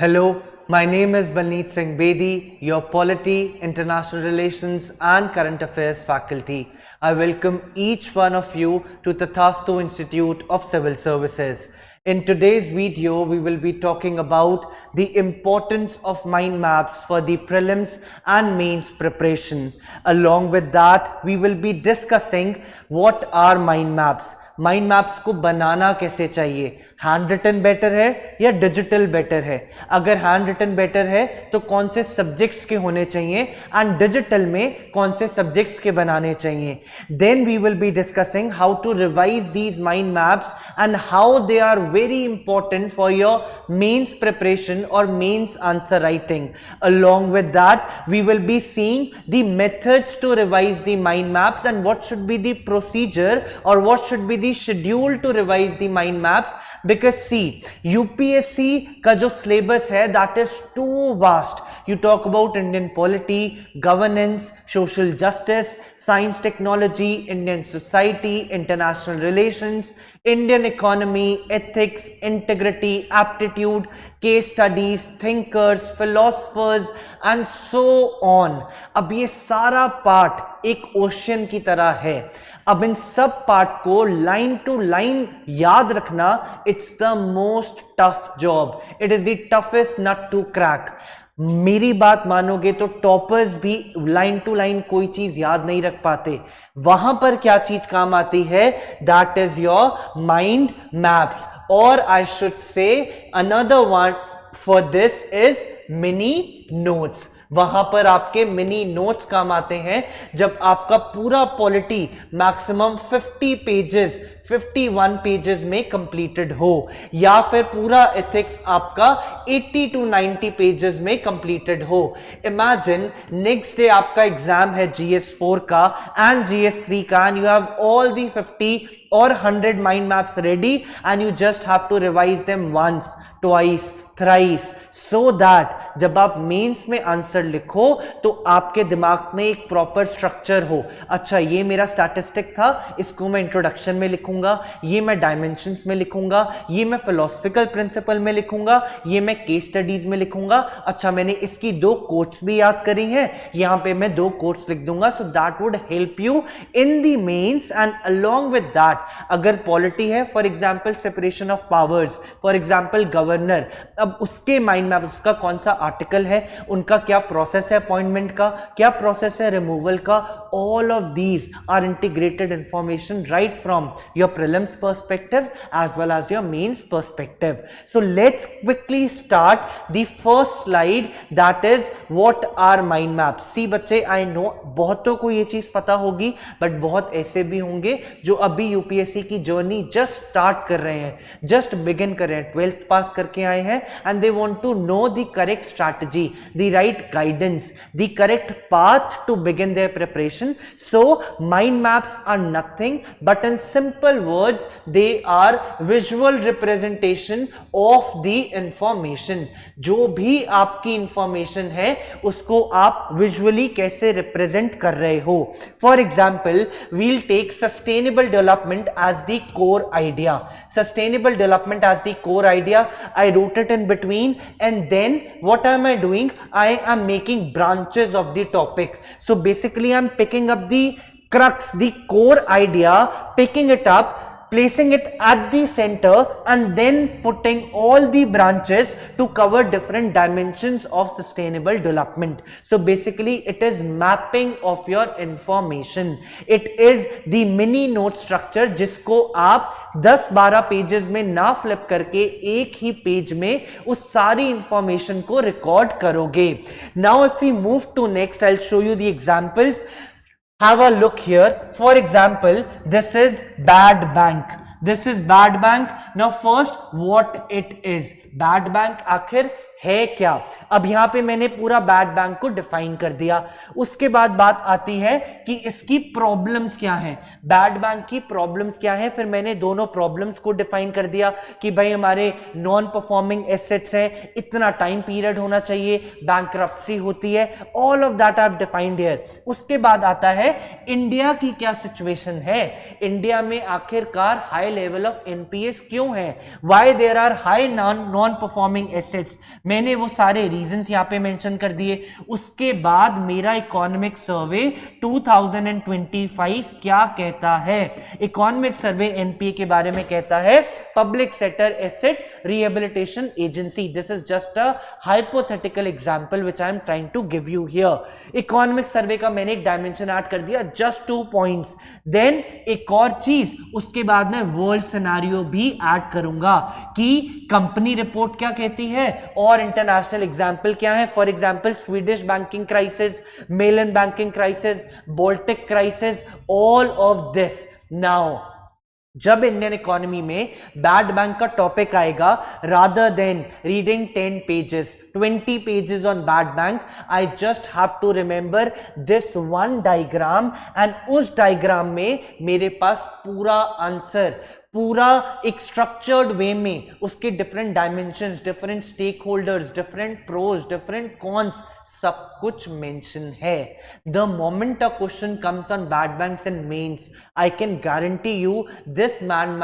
Hello, my name is Balneet Singh Bedi, your Polity, International Relations and Current Affairs faculty. I welcome each one of you to Tathastu Institute of Civil Services. In today's video, we will be talking about the importance of mind maps for the prelims and mains preparation. Along with that, we will be discussing what are mind maps. Mind maps को बनाना कैसे चाहिए, hand written better है या digital better है, अगर hand written better है तो कौन से सब्जेक्ट्स के होने चाहिए एंड डिजिटल में कौन से सब्जेक्ट्स के बनाने चाहिए. Then we will be discussing how to revise these mind maps and how they are very important for your mains preparation और mains answer writing. along with that we will be seeing the methods to revise the mind maps and what should be the procedure or what should be the schedule to revise the mind maps, because see, UPSC का जो syllabus है that is too vast. You talk about Indian polity, governance, social justice, science technology, Indian society, international relations, Indian economy, ethics, integrity, aptitude, case studies, thinkers, philosophers and so on. अब ये सारा part एक ocean की तरह है. अब इन सब part को लाइन टू लाइन याद रखना, it's the most tough job. It is the toughest nut to crack. मेरी बात मानोगे तो टॉपर्स भी लाइन टू लाइन कोई चीज याद नहीं रख पाते. वहां पर क्या चीज काम आती है, that is your mind maps, और I should say another one for this is mini notes. वहां पर आपके मिनी नोट्स काम आते हैं जब आपका पूरा पॉलिटी मैक्सिमम 50 पेजेस 51 पेजेस में कंप्लीटेड हो, या फिर पूरा एथिक्स आपका 80 to 90 पेजेस में कंप्लीटेड हो. इमेजिन नेक्स्ट डे आपका एग्जाम है GS4 का एंड GS3 का, and you have all the 50 or 100 mind maps ready and you just have to revise them once, twice, thrice, so that जब आप mains में answer लिखो तो आपके दिमाग में एक प्रॉपर स्ट्रक्चर हो. अच्छा, ये मेरा स्टैटिस्टिक था, इसको मैं इंट्रोडक्शन में लिखूंगा, ये मैं डायमेंशंस में लिखूंगा, ये मैं फिलोसफिकल प्रिंसिपल में लिखूंगा, ये मैं केस स्टडीज में लिखूंगा. अच्छा, मैंने इसकी 2 कोट्स भी याद करी हैं, यहां पे मैं 2 कोट्स लिख दूंगा. So that would help you in the mains. And along with that, अगर पॉलिटी है, for example separation of powers, for example governor, अब उसके माइंड मैप, उसका कौन सा आर्टिकल है, उनका क्या प्रोसेस है अपॉइंटमेंट का, क्या प्रोसेस है रिमूवल का, all of these are integrated information right from your prelims perspective as well as your mains perspective. So let's quickly start the first slide, that is what are mind maps. See बच्चे, I no बहुतों को ये चीज पता होगी, but बहुत ऐसे भी होंगे जो अभी यूपीएससी की जर्नी जस्ट स्टार्ट कर रहे हैं, जस्ट बिगिन कर रहे हैं, 12th पास करके आए हैं and they want to know the correct strategy, the right guidance, the correct path to begin their preparation. So mind maps are nothing but in simple words they are visual representation of the information. जो भी आपकी information है उसको आप visually कैसे represent कर रहे हो. For example, we'll take sustainable development as the core idea. Sustainable development as the core idea. I wrote it in between, and then what am I doing? I am making branches of the topic. So basically I'm picking up the crux, the core idea, picking it up, placing it at the center and then putting all the branches to cover different dimensions of sustainable development. So basically it is mapping of your information. It is the mini note structure जिसको आप 10-12 pages में ना flip करके एक ही page में उस सारी information को रिकॉर्ड करोगे. Now if we move to next, I'll show you the examples. Have a look here. For example, this is bad bank. This is bad bank. Now first, what it is? Bad bank आखिर है क्या? अब यहां पे मैंने पूरा bad bank को define कर दिया. उसके बाद बात आती है कि इसकी प्रॉब्लम्स क्या हैं, बैड बैंक की प्रॉब्लम्स क्या हैं. फिर मैंने दोनों प्रॉब्लम्स को डिफाइन कर दिया कि भाई हमारे नॉन परफॉर्मिंग एसेट्स हैं, इतना टाइम पीरियड होना चाहिए, बैंकरप्सी होती है, all of that I have defined here. उसके बाद आता है इंडिया की क्या सिचुएशन है, इंडिया में आखिरकार हाई लेवल ऑफ एनपीएस क्यों है, why there are high non performing assets. मैंने वो सारे रीजंस यहां पे मेंशन कर दिए। उसके बाद मेरा इकोनॉमिक सर्वे 2025 क्या कहता है? इकोनॉमिक सर्वे एनपीए के बारे में कहता है public sector asset rehabilitation agency. This is just a hypothetical example which I am trying to give you here. Economic survey का मैंने एक डायमेंशन ऐड कर दिया, जस्ट 2 पॉइंट्स। देन एक और चीज, उसके बाद मैं वर्ल्ड सिनेरियो भी ऐड करूंगा कि कंपनी रिपोर्ट क्या कहती है और इंटरनेशनल एग्जाम्पल क्या है। For example Swedish banking crisis, Mellon banking crisis, Baltic crisis, all of this. Now जब इंडियन इकोनॉमी में बैड बैंक का टॉपिक आएगा, rather than reading 10 pages 20 pages on bad bank, I just have to remember this one diagram, and उस diagram में मेरे पास पूरा answer, पूरा एक स्ट्रक्चर्ड वे में उसके different dimensions, different stakeholders, different pros, different cons, सब कुछ मेंशन है। The moment a question comes on bad banks and mains, I can guarantee you this mind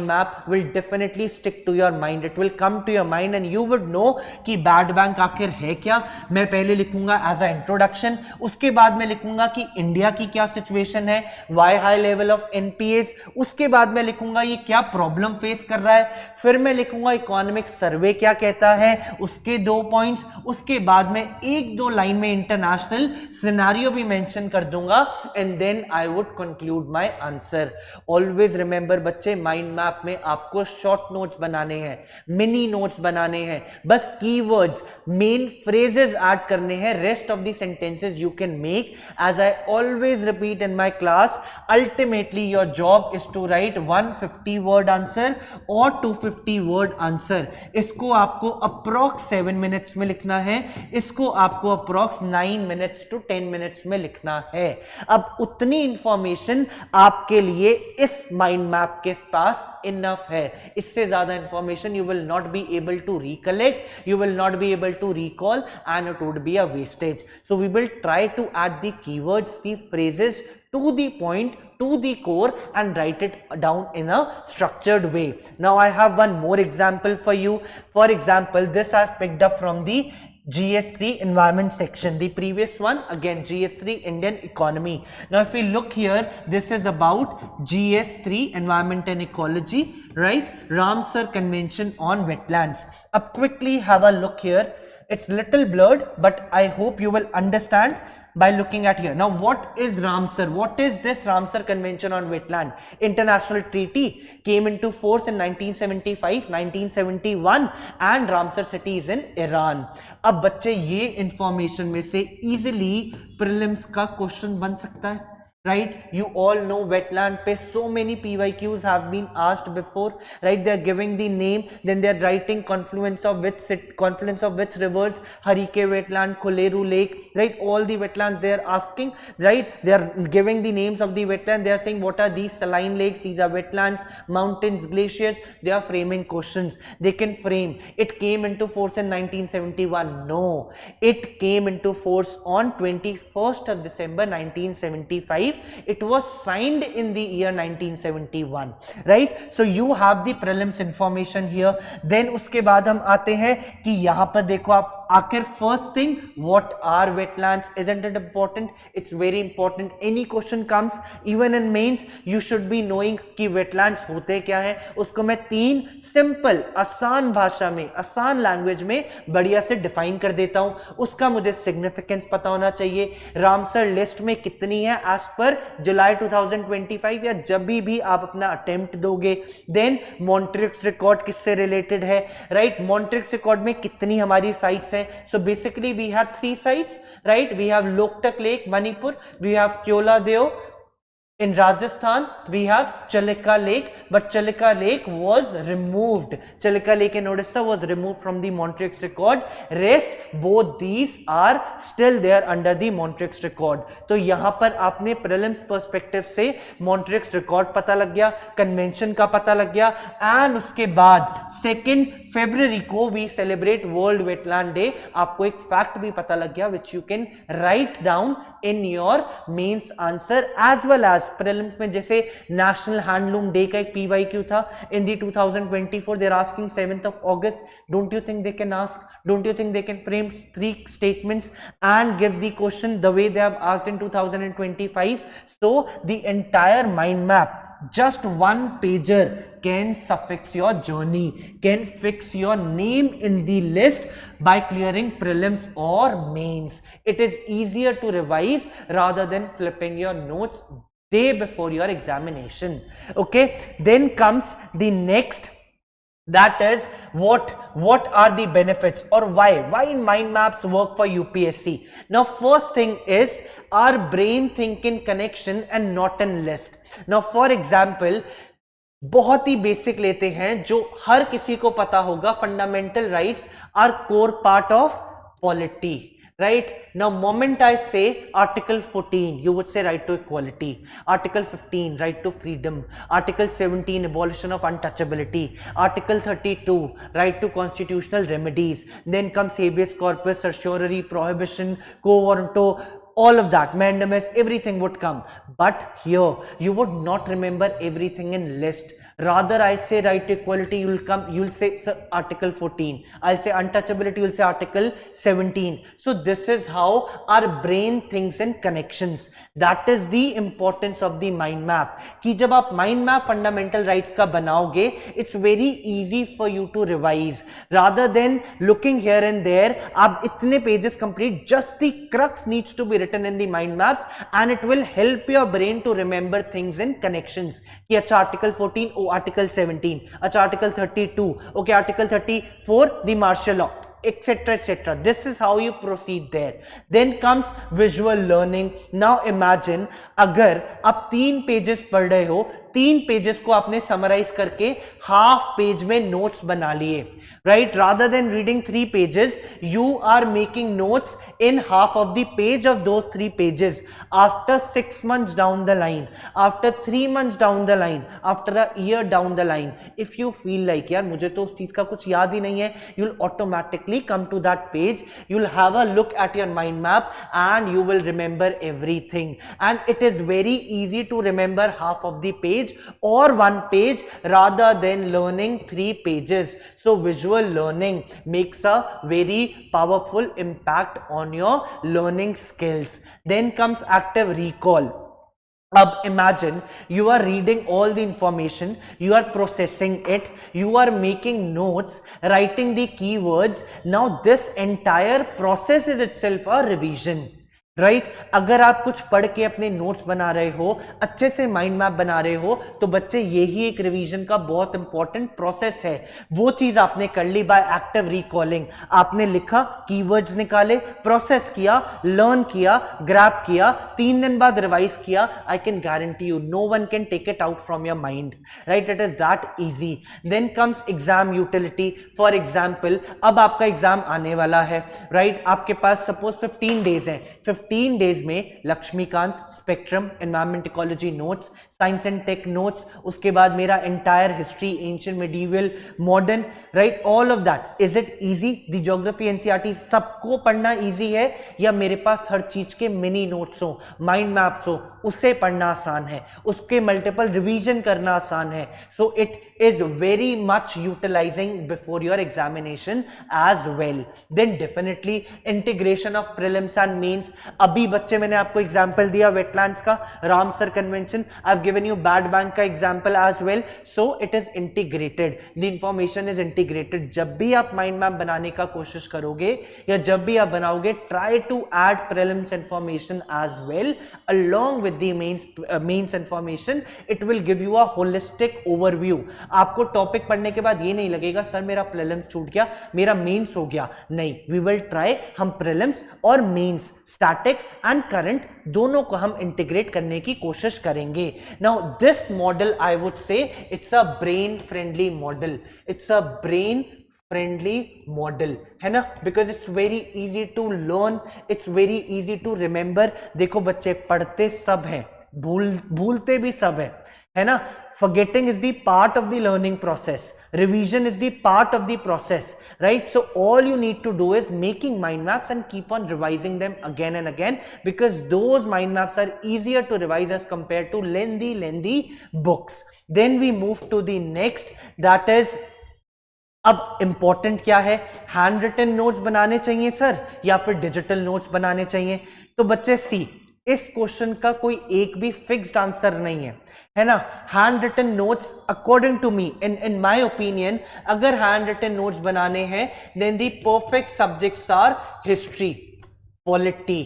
map will definitely stick to your mind. It will come to your mind and you would know कि bad bank आखिर है क्या। मैं पहले लिखूंगा as a introduction, उसके बाद मैं लिखूंगा कि इंडिया की क्या सिचुएशन है, why high level of NPS, उसके बाद मैं लिखूंगा ये क्या प्रॉब्लम फेस कर रहा है, फिर मैं लिखूंगा इकोनॉमिक सर्वे क्या कहता है, उसके 2 पॉइंट्स, उसके बाद में 1-2 लाइन में इंटरनेशनल सिनेरियो भी मेंशन कर दूंगा, and then I would conclude my answer. Always remember बच्चे, माइंड मैप में आपको शॉर्ट नोट्स बनाने हैं, मिनी नोट्स बनाने हैं, बस कीवर्ड्स, मेन फ्रेजेस ऐड करने हैं, rest of the sentences you can make. As I always repeat in my class, ultimately your job is to write 150 word answer और 250 वर्ड आंसर। इसको आपको अप्रॉक्स 7 मिनट्स में लिखना है, इसको आपको अप्रॉक्स 9 मिनट्स टू 10 मिनट्स में लिखना है। अब उतनी इंफॉर्मेशन आपके लिए इस माइंड मैप के पास इनफ है, इससे ज्यादा information you will not be able to recollect, you will not be able to recall, and it would be a wastage. So we will try to add the keywords, the phrases to the point, to the core, and write it down in a structured way. Now I have one more example for you. For example, this I've picked up from the GS3 environment section, the previous one again GS3 Indian economy. Now if we look here, this is about GS3 environment and ecology, right? Ramsar convention on wetlands. Up quickly have a look here. It's little blurred, but I hope you will understand by looking at here. Now what is Ramsar? What is this Ramsar convention on wetland? International treaty came into force in 1975, 1971, and Ramsar city is in Iran. अब बच्चे ये information में से easily prelims का question बन सकता है, right? You all know wetland pe so many PYQs have been asked before, right? They are giving the name, then they are writing confluence of which rivers, Harike wetland, Koleru lake, right? All the wetlands they are asking, right? They are giving the names of the wetland, they are saying what are these saline lakes, these are wetlands, mountains, glaciers. They are framing questions. They can frame. It came into force in 1971. No, it came into force on 21st of December 1975. It was signed in the year 1971, right? So you have the prelims information here. Then उसके बाद हम आते हैं कि यहाँ पर देखो आप, आखिर first thing, what are wetlands? Isn't it important? It's very important. Any question comes, even in mains, you should be knowing कि wetlands होते क्या है। उसको मैं 3 सिंपल आसान भाषा में, आसान लैंग्वेज में बढ़िया से डिफाइन कर देता हूं। उसका मुझे सिग्निफिकेंस पता होना चाहिए, रामसर लिस्ट में कितनी है एज पर जुलाई 2025 या जब भी आप अपना अटेम्प्ट दोगे। देन मॉन्ट्रिक्स रिकॉर्ड किससे रिलेटेड है, राइट? मॉन्ट्रिक्स रिकॉर्ड में कितनी हमारी साइट्स हैं? So basically we have 3 sites, right? We have Loktak Lake, Manipur, we have Kyola Deo in Rajasthan, we have Chalika Lake, but Chalika Lake was removed. Chalika Lake in Odisha was removed from the Montreux record. Rest both these are still there under the Montreux record. तो यहाँ पर आपने prelims perspective से Montreux record पता लग गया, convention का पता लग गया, and उसके बाद second फरवरी को we celebrate world wetland day. आपको एक फैक्ट भी पता लग गया which you can write down in your mains answer as well as prelims में। जैसे नेशनल हैंडलूम डे का एक PYQ था in the 2024, they are asking 7th of August. Don't you think they can ask? Don't you think they can frame 3 statements and give the question the way they have asked in 2025? So the entire mind map, just one pager can suffix your journey, can fix your name in the list by clearing prelims or mains. It is easier to revise rather than flipping your notes day before your examination. Okay, then comes the next, that is what are the benefits or why mind maps work for UPSC. Now first thing is our brain think in connection and not in list. Now for example, बहुत ही basic लेते हैं जो हर किसी को पता होगा, fundamental rights are core part of polity, right? Now moment I say article 14, you would say right to equality, article 15 right to freedom, article 17 abolition of untouchability, article 32 right to constitutional remedies, then comes habeas corpus, certiorari, prohibition, quo warranto, all of that, mandamus, everything would come. But here you would not remember everything in list. Rather I say right to equality, you'll say article 14, I'll say untouchability, you'll say article 17. So this is how our brain thinks in connections. That is the importance of the mind map, कि जब आप mind map fundamental rights का बनाओगे, it's very easy for you to revise rather than looking here and there. आप इतने pages complete, just the crux needs to be written in the mind maps and it will help your brain to remember things in connections. कि अच्छा article 14, oh article 17, अच्छा article 32, okay article 34 the martial law, etc etc. This is how you proceed there. Then comes visual learning. Now imagine अगर आप 3 pages पढ़ रहे हो, 3 pages को आपने समराइज करके हाफ पेज में नोट्स बना लिए, right? Rather than reading 3 pages, you are making notes in half of the page of those 3 pages. After 6 months down the line, after 3 months down the line, after a year down the line, if you feel like यार मुझे तो उस चीज का कुछ याद ही नहीं है, you'll automatically come to that page, you'll have a look at your mind map and you will remember everything. And it is very easy to remember half of the page or 1 page rather than learning 3 pages. So visual learning makes a very powerful impact on your learning skills. Then comes active recall. अब imagine you are reading all the information, you are processing it, you are making notes, writing the keywords. Now this entire process is itself a revision, right? अगर आप कुछ पढ़ के अपने notes बना रहे हो, अच्छे से माइंड मैप बना रहे हो, तो बच्चे यही एक रिवीजन का बहुत इंपॉर्टेंट प्रोसेस है. वो चीज आपने कर ली बाय एक्टिव रिकॉलिंग. आपने लिखा, कीवर्ड्स निकाले, प्रोसेस किया, लर्न किया, ग्रैब किया, 3 दिन बाद रिवाइज किया. I can guarantee you no one can take it out from your mind, right? It is that easy. Then comes exam utility. For example, अब आपका एग्जाम आने वाला है, राइट? आपके पास सपोज 15 डेज है. 15 डेज में Laxmikanth, spectrum, environment ecology notes, science and tech notes, उसके बाद मेरा entire history, ancient, medieval, modern, right? All of that. Is it easy? The geography, NCERT सबको पढ़ना इजी है, या मेरे पास हर चीज के मिनी नोट्स हो, माइंड मैप्स हो, उससे पढ़ना आसान है, उसके मल्टीपल रिवीजन करना आसान है. So it is very much utilizing before your examination as well. Then definitely integration of prelims and mains. अभी बच्चे मैंने आपको एग्जाम्पल दिया वेटलैंड्स का, Ramsar convention. I've given you bad bank का example as well. So it is integrated. The information is integrated. जब भी आप माइंड मैप बनाने का कोशिश करोगे या जब भी आप बनाओगे, try to add prelims information as well along with the mains information. It will give you a holistic overview. आपको टॉपिक पढ़ने के बाद ये नहीं लगेगा सर मेरा प्रीलिम्स छूट गया, मेरा मेंस हो गया. नहीं, वी विल ट्राई, हम प्रीलिम्स और मेंस, स्टैटिक एंड करंट, दोनों को हम इंटीग्रेट करने की कोशिश करेंगे. Now this model I would say it's a brain friendly model. It's a brain friendly model, है ना? Because it's very easy to learn, it's very easy to remember. देखो बच्चे, पढ़ते सब हैं, भूलते भी सब है ना? forgetting is the part of the learning process, revision is the part of the process, right? So all you need to do is making mind maps and keep on revising them again and again, because those mind maps are easier to revise as compared to lengthy books. Then we move to the next, that is, अब important क्या है, hand written notes बनाने चाहिए sir या फिर digital notes बनाने चाहिए? तो बच्चे सी, इस क्वेश्चन का कोई एक भी फिक्स्ड आंसर नहीं है ना. Hand written notes according to me, in my opinion, अगर हैंड रिटन नोट्स बनाने हैं then the perfect subjects are history, polity,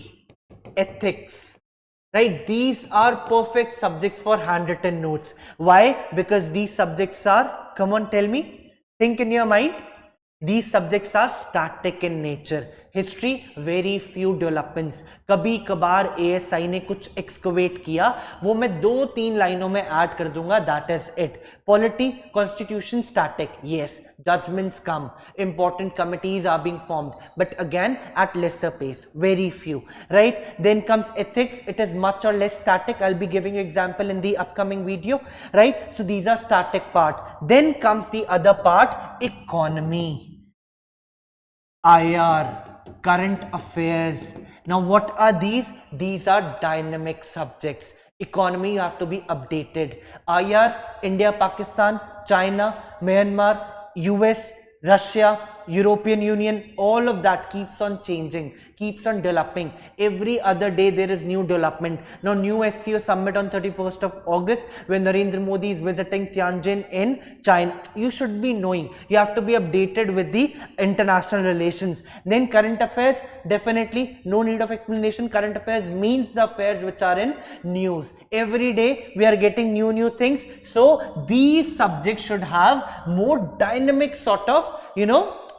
ethics, right? These are perfect subjects for handwritten notes. Why? Because these subjects are, come on, tell me, think in your mind, these subjects are static in nature. History very few developments, कभी कभार ASI ने कुछ excavate किया, वो मैं 2-3 लाइनों में add कर दूंगा, that is it. Polity, constitution static, yes, judgments come, important committees are being formed, but again at lesser pace, very few, right? Then comes ethics, it is much or less static. I'll be giving you example in the upcoming video, right? So these are static part. Then comes the other part, economy, IR, current affairs. Now what are these? These are dynamic subjects. Economy, you have to be updated. IR, India, Pakistan, China, Myanmar, US, Russia, European Union, all of that keeps on changing, keeps on developing. Every other day there is new development. Now new SCO summit on 31st of August when Narendra Modi is visiting Tianjin in China. You should be knowing, you have to be updated with the international relations. Then current affairs, definitely no need of explanation. Current affairs means the affairs which are in news. Every day we are getting new things. So these subjects should have more dynamic sort of,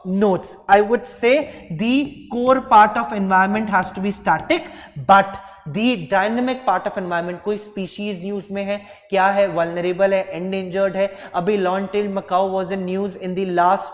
notes. I would say the core part of environment has to be static, but the dynamic part of environment, कोई species news में है, क्या है, vulnerable है, endangered है, अभी long-tailed macaw was in news in the last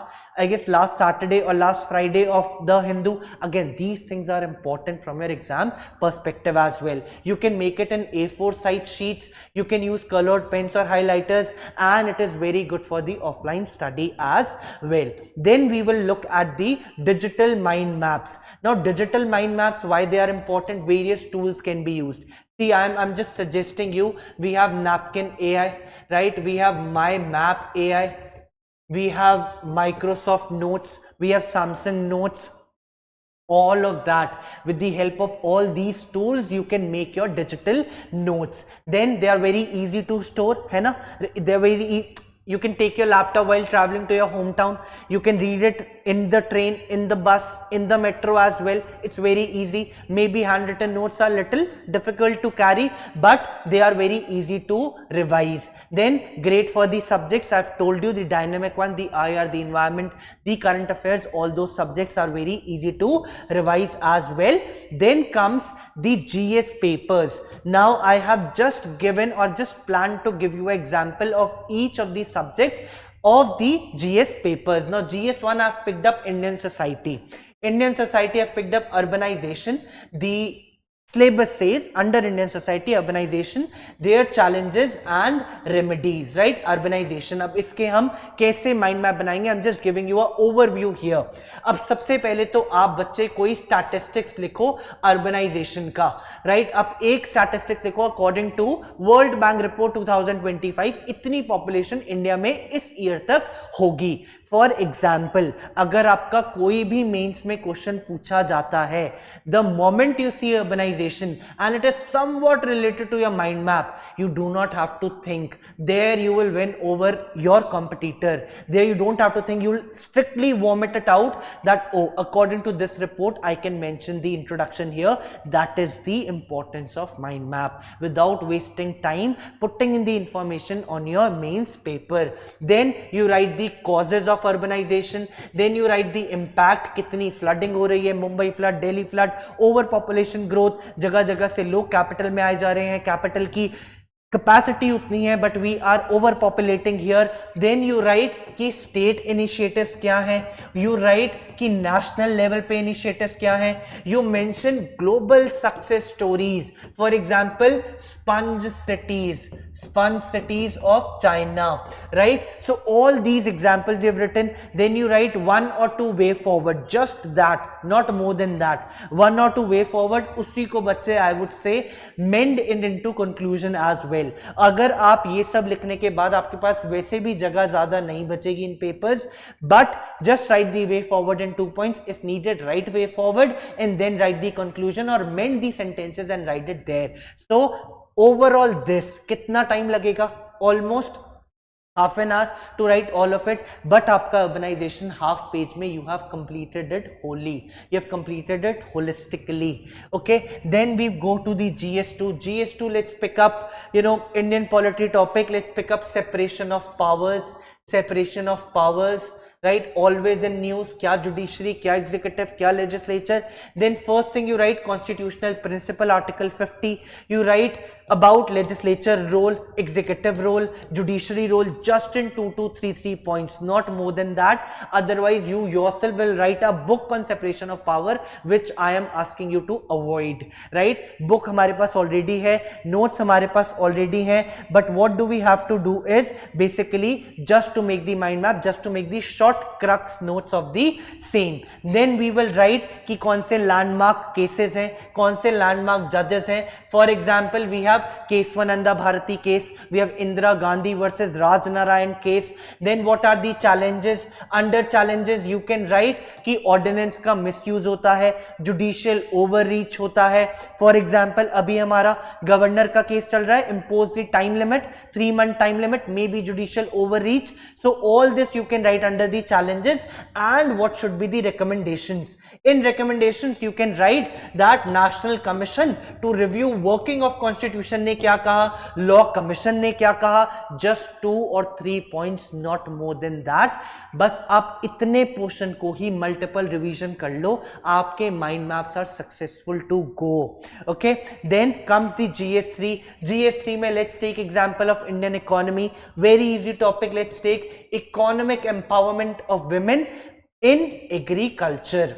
Saturday or last Friday of the Hindu. Again, these things are important from your exam perspective as well. You can make it in A4 size sheets, you can use colored pens or highlighters, and it is very good for the offline study as well. Then we will look at the digital mind maps. Now digital mind maps, why they are important? Various tools can be used. See, I'm just suggesting you, we have Napkin AI, right? We have My Map AI, we have Microsoft Notes, we have Samsung Notes, all of that. With the help of all these tools you can make your digital notes. Then they are very easy to store, है ना? They're very you can take your laptop while traveling to your hometown, you can read it in the train, in the bus, in the metro as well. It's very easy. Maybe handwritten notes are little difficult to carry, but they are very easy to revise. Then great for the subjects, I've told you, the dynamic one, the IR, the environment, the current affairs, all those subjects are very easy to revise as well. Then comes the GS papers. Now I have just given or just planned to give you an example of each of these subject of the GS papers. Now GS1 I've picked up Indian society. Indian society I've picked up urbanization. The syllabus says under Indian society urbanization, their challenges and remedies, right? Urbanization. अब इसके हम कैसे mind map बनाएंगे? I'm just giving you a overview here. अब सबसे पहले तो आप बच्चे कोई statistics लिखो urbanization का, right? अब एक statistics लिखो according to World Bank Report 2025, इतनी population इंडिया में इस ईयर तक होगी. फॉर एग्जाम्पल, अगर आपका कोई भी मेंस में क्वेश्चन पूछा जाता है, the moment you see urbanization and it is somewhat related to your mind map, you do not have to think, there you will win over your competitor. There you don't have to think, you will strictly vomit it out that oh according to this report I can mention the introduction here. That is the importance of mind map. Without wasting time, putting in the information on your mains paper. Then you write the causes of urbanization, then you write the impact, कितनी flooding हो रही है, Mumbai flood, Delhi flood, over population growth, जगह जगह से लोग capital में आए जा रहे हैं, कैपिटल की कैपेसिटी उतनी है but we are over populating here. Then you write कि स्टेट इनिशिएटिव्स क्या हैं, यू राइट कि नेशनल लेवल पे इनिशिएटिव्स क्या हैं. You mention global success stories, for example sponge cities of China, right? So all these examples you've written, then you write one or two way forward, just that, not more than that, one or two way forward. उसी को बच्चे I would say mend it into conclusion as well. अगर आप ये सब लिखने के बाद आपके पास वैसे भी जगह ज्यादा नहीं बचेगी in papers, but just write the way forward in 2 points. If needed, write way forward and then write the conclusion or mend the sentences and write it there. So overall this कितना time लगेगा? Almost half an hour to write all of it, but आपका urbanization half page में you have completed it wholly, you have completed it holistically. Okay, then we go to the GS2. Let's pick up, you know, Indian polity topic. Let's pick up separation of powers, right? Always in news, क्या judiciary, क्या executive, क्या legislature. Then first thing you write constitutional principle, article 50. You write about legislature role, executive role, judiciary role, just in 2 to 3 points, not more than that. Otherwise you yourself will write a book on separation of power, which I am asking you to avoid, right? Book हमारे पास already है, notes हमारे पास already हैं, but what do we have to do is basically just to make the mind map, just to make the short crux notes of the same. Then we will write कि कौन से landmark cases हैं, कौन से landmark judges हैं. For example, we have case 1 Nanda Bharati case, we have Indira Gandhi versus Raj Narayan case. Then what are the challenges? Under challenges you can write कि ordinance का misuse होता है, judicial overreach होता है. For example, अभी हमारा governor का case चल रहा है, impose the time limit, 3 month time limit, maybe judicial overreach. So all this you can write under the challenges. And what should be the recommendations? In recommendations you can write that National Commission to review working of Constitution ने क्या कहा, Law Commission ने क्या कहा. Just 2 or 3 points, not more than that. बस आप इतने portion को ही मल्टीपल रिवीजन कर लो, आपके mind maps are successful to go. Okay, then comes the GS3 में let's take example of Indian economy. Very easy topic. Let's take economic empowerment of women in agriculture.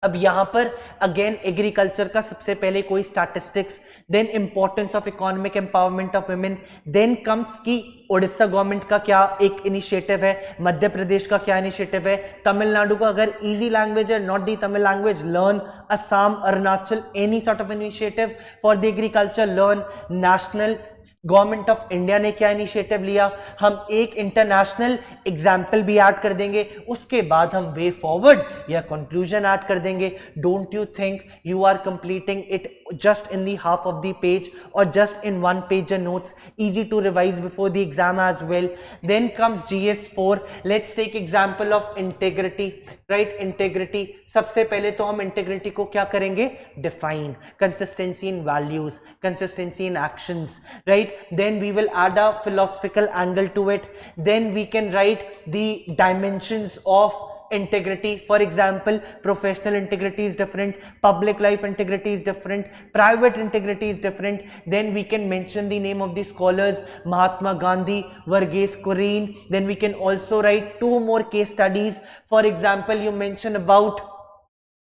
अब यहां पर again agriculture का सबसे पहले कोई statistics, then importance of economic empowerment of women, then comes की Orissa government का क्या एक इनिशिएटिव है, मध्य प्रदेश का क्या इनिशिएटिव है, तमिलनाडु का अगर इजी लैंग्वेज है, not the Tamil language, learn. Assam, Arunachal, any sort of initiative for the agriculture, learn. National government of India ने क्या इनिशिएटिव लिया, हम एक इंटरनेशनल एग्जाम्पल भी ऐड कर देंगे, उसके बाद हम वे फॉरवर्ड या कंक्लूजन ऐड कर देंगे. Don't you think you are completing it just in the half of the page or just in 1 page notes, easy to revise before the exam as well. Then comes GS4. Let's take example of integrity, right? Integrity, सबसे पहले तो हम integrity को क्या करेंगे, define. Consistency in values, consistency in actions, right? Then we will add a philosophical angle to it. Then we can write the dimensions of integrity. For example, professional integrity is different, public life integrity is different, private integrity is different. Then we can mention the name of the scholars, Mahatma Gandhi, Varghese Kurian. Then we can also write 2 more case studies. For example, you mention about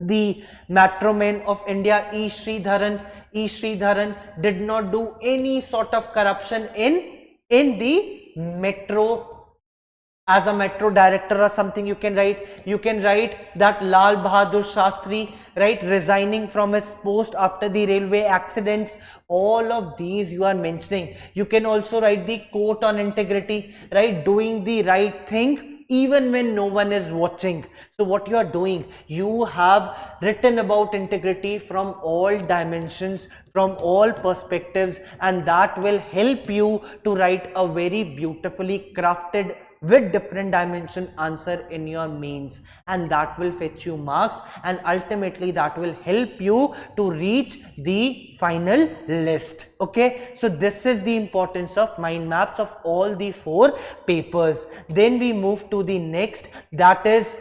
the metro man of India, E. Sridharan. E. Sridharan did not do any sort of corruption in the metro. As a metro director or something you can write that Lal Bahadur Shastri, right, resigning from his post after the railway accidents. All of these you are mentioning. You can also write the quote on integrity, right, doing the right thing even when no one is watching. So what you are doing, you have written about integrity from all dimensions, from all perspectives, and that will help you to write a very beautifully crafted with different dimension answer in your mains, and that will fetch you marks, and ultimately that will help you to reach the final list. Okay, so this is the importance of mind maps of all the 4 papers. Then we move to the next, that is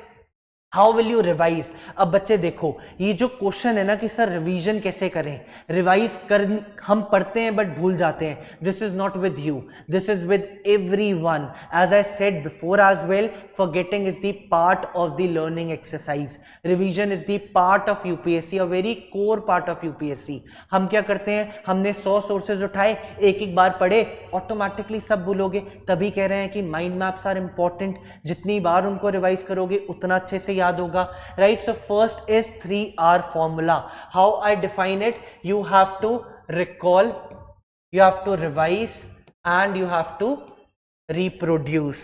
how will you revise? अब बच्चे देखो, ये जो question है ना कि sir revision कैसे करें, रिवाइज कर हम पढ़ते हैं बट भूल जाते हैं. This is not with you, this is with everyone. As I said before as well, forgetting is the part of the learning exercise. Revision is the part of UPSC, a very core part of UPSC. हम क्या करते हैं, हमने 100 sources उठाए, एक एक बार पढ़े, automatically सब भूलोगे. तभी कह रहे हैं कि माइंड मैप्स आर इंपॉर्टेंट. जितनी बार उनको रिवाइज करोगे उतना अच्छे से याद होगा. Right, so first is 3R formula. How I define it? You have to recall, you have to revise, and you have to reproduce.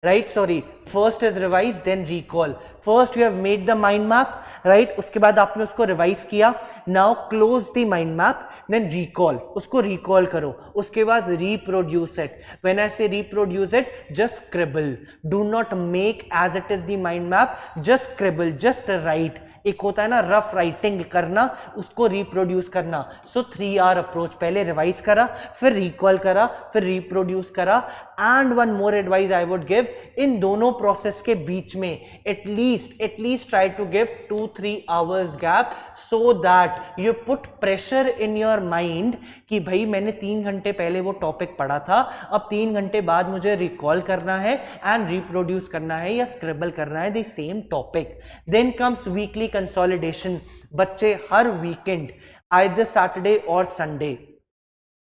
Right, sorry, first is revise then recall. First you have made the mind map, right? उसके बाद आपने उसको revise किया. Now close the mind map, then recall. उसको recall करो. उसके बाद reproduce it. When I say reproduce it, just scribble. Do not make as it is the mind map. Just scribble, just write. एक होता है ना rough writing करना, उसको रिप्रोड्यूस करना. सो 3R अप्रोच. पहले रिवाइज करा, फिर रिकॉल करा, फिर रिप्रोड्यूस करा. And one more advice I would give, in दोनों प्रोसेस के बीच में at least try to give 2-3 hours gap, so that you put pressure in your mind कि भाई मैंने 3 घंटे पहले वो टॉपिक पढ़ा था, अब 3 घंटे बाद मुझे रिकॉल करना है एंड रिप्रोड्यूस करना है या स्क्रिबल करना है the same topic. Then comes weekly consolidation. बच्चे हर वीकेंड, आइदर सैटरडे और Sunday,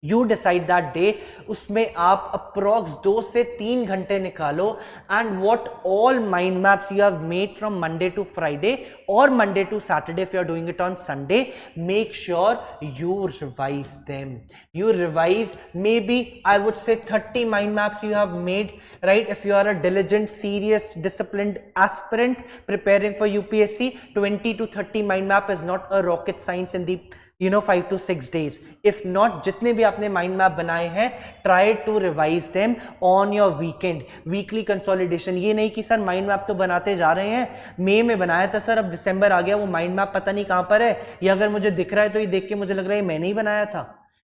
you decide that day, उसमें आप अप्रॉक्स 2 से 3 घंटे निकालो and what all mind maps you have made from Monday to Friday और Monday to Saturday, if you are doing it on Sunday, make sure you revise them. You revise maybe I would say 30 mind maps you have made, right? If you are a diligent, serious, disciplined aspirant preparing for UPSC, 20 to 30 mind map is not a rocket science in the 5 to 6 days. If not, जितने भी आपने mind map बनाए हैं, try to revise them on your weekend. Weekly consolidation, ये नहीं कि sir mind map तो बनाते जा रहे हैं, मई में बनाया था सर, अब दिसंबर आ गया, वो माइंड मैप पता नहीं कहां पर है, या अगर मुझे दिख रहा है तो ये देख के मुझे लग रहा है मैंने ही बनाया था.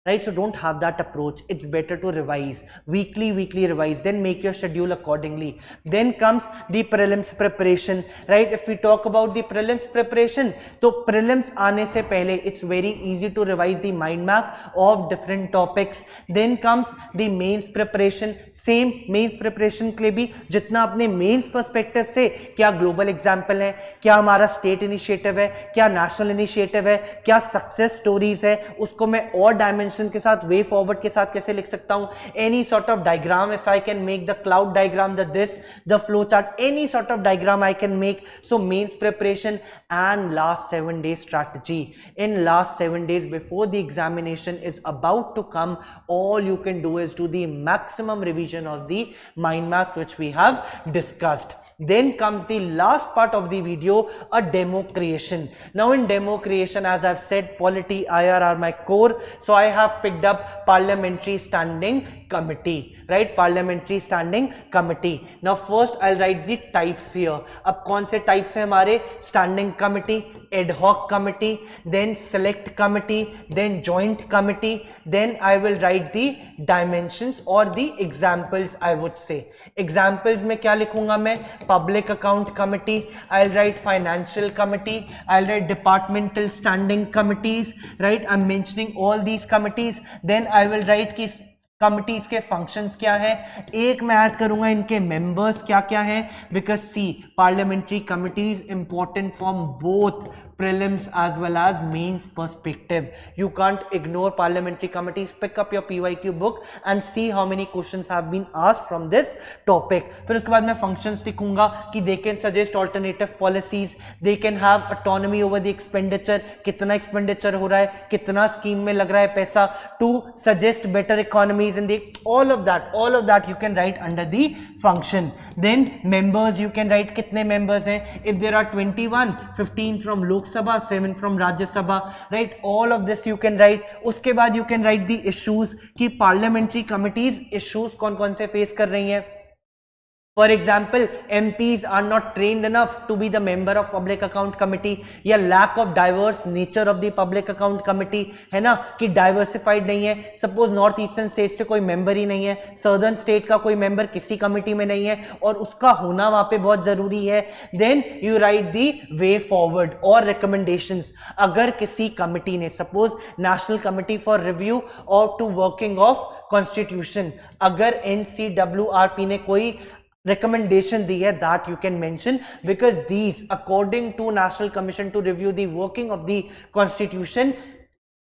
Right, so don't have that approach. It's better to revise weekly revise, then make your schedule accordingly. Then comes the prelims preparation, right? If we talk about the prelims preparation, तो prelims आने से पहले it's very easy to revise the mind map of different topics. Then comes the mains preparation. Same mains preparation के लिए भी जितना अपने mains perspective से, क्या global example है, क्या हमारा state initiative है, क्या national initiative है, क्या success stories है, उसको मैं और dimension के साथ, वे फॉरवर्ड के साथ कैसे लिख सकता हूं. Any sort of diagram, if I can make the cloud diagram, the this, the flow chart, any sort of diagram I can make. So mains preparation and last 7 days strategy. In last 7 days before the examination is about to come, all you can do is do the maximum revision of the mind maps which we have discussed. Then comes the last part of the video, a demo creation. Now in demo creation, as I've said, polity, IR are my core, so I have picked up parliamentary standing committee, right? Parliamentary standing committee. Now first I'll write the types here. अब कौन से types हैं हमारे? Standing committee, ad hoc committee, then select committee, then joint committee. Then I will write the dimensions or the examples. I would say examples में क्या लिखूंगा मैं? Public account committee, I'll write financial committee, I'll write departmental standing committees, right? I'm mentioning all these committees. Then I will write कि committees के functions क्या है, एक मैं ऐड करूंगा इनके मेंबर्स क्या क्या हैं, because see parliamentary committees important from both prelims as well as mains perspective. You can't ignore parliamentary committees. Pick up your PYQ book and see how many questions have been asked from this topic. फिर उसके बाद मैं functions लिखूंगा कि they can suggest alternative policies, they can have autonomy over the expenditure, कितना expenditure हो रहा है, कितना scheme में लग रहा है पैसा, to suggest better economies in the, all of that you can write under the function. Then members you can write कितने members हैं, if there are 21, 15 from Lok Sabha, 7 from Rajya Sabha, right? All of this you can write. उसके बाद you can write the issues कि parliamentary committees issues कौन कौन से face कर रही हैं. For example, MPs are not trained enough to be the member of Public Account Committee, या lack of diverse nature of the Public Account Committee, है ना, कि diversified नहीं है. Suppose North Eastern state से कोई member ही नहीं है, Southern state का कोई member किसी committee में नहीं है और उसका होना वहाँ पे बहुत जरूरी है. Then you write the way forward or recommendations. अगर किसी committee ने, suppose National Committee for Review or to Working of Constitution, अगर NCWRP ने कोई recommendation दी है, that you can mention, because these according to National Commission to Review the Working of the Constitution,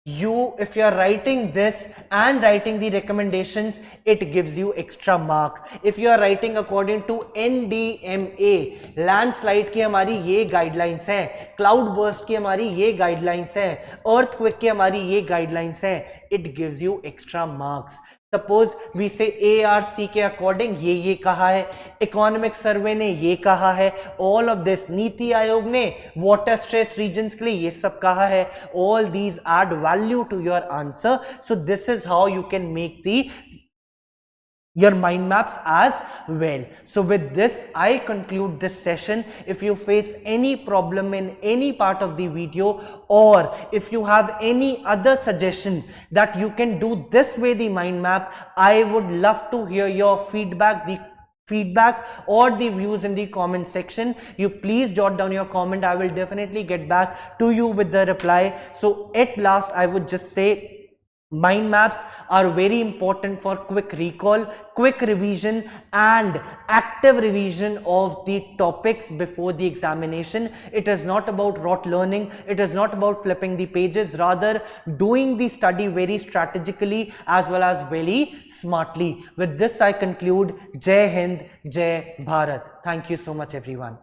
you, if you are writing this and writing the recommendations, it gives you extra mark. If you are writing according to NDMA, landslide की हमारी ये guidelines है, cloud burst की हमारी ये guidelines है, earthquake की हमारी ये guidelines है, it gives you extra marks. Suppose we say ARC के अकॉर्डिंग ये कहा है, इकोनॉमिक सर्वे ने ये कहा है, all of this, NITI Aayog ने वाटर स्ट्रेस रीजन्स के लिए ये सब कहा है, all these add value to your answer. So this is how you can make the your mind maps as well. So with this I conclude this session. If you face any problem in any part of the video, or if you have any other suggestion that you can do this way the mind map, I would love to hear your feedback, or the views in the comment section. You please jot down your comment. I will definitely get back to you with the reply. So at last I would just say, mind maps are very important for quick recall, quick revision and active revision of the topics before the examination. It is not about rote learning, it is not about flipping the pages, rather doing the study very strategically as well as very smartly. With this I conclude. Jai Hind, Jai Bharat. Thank you so much everyone.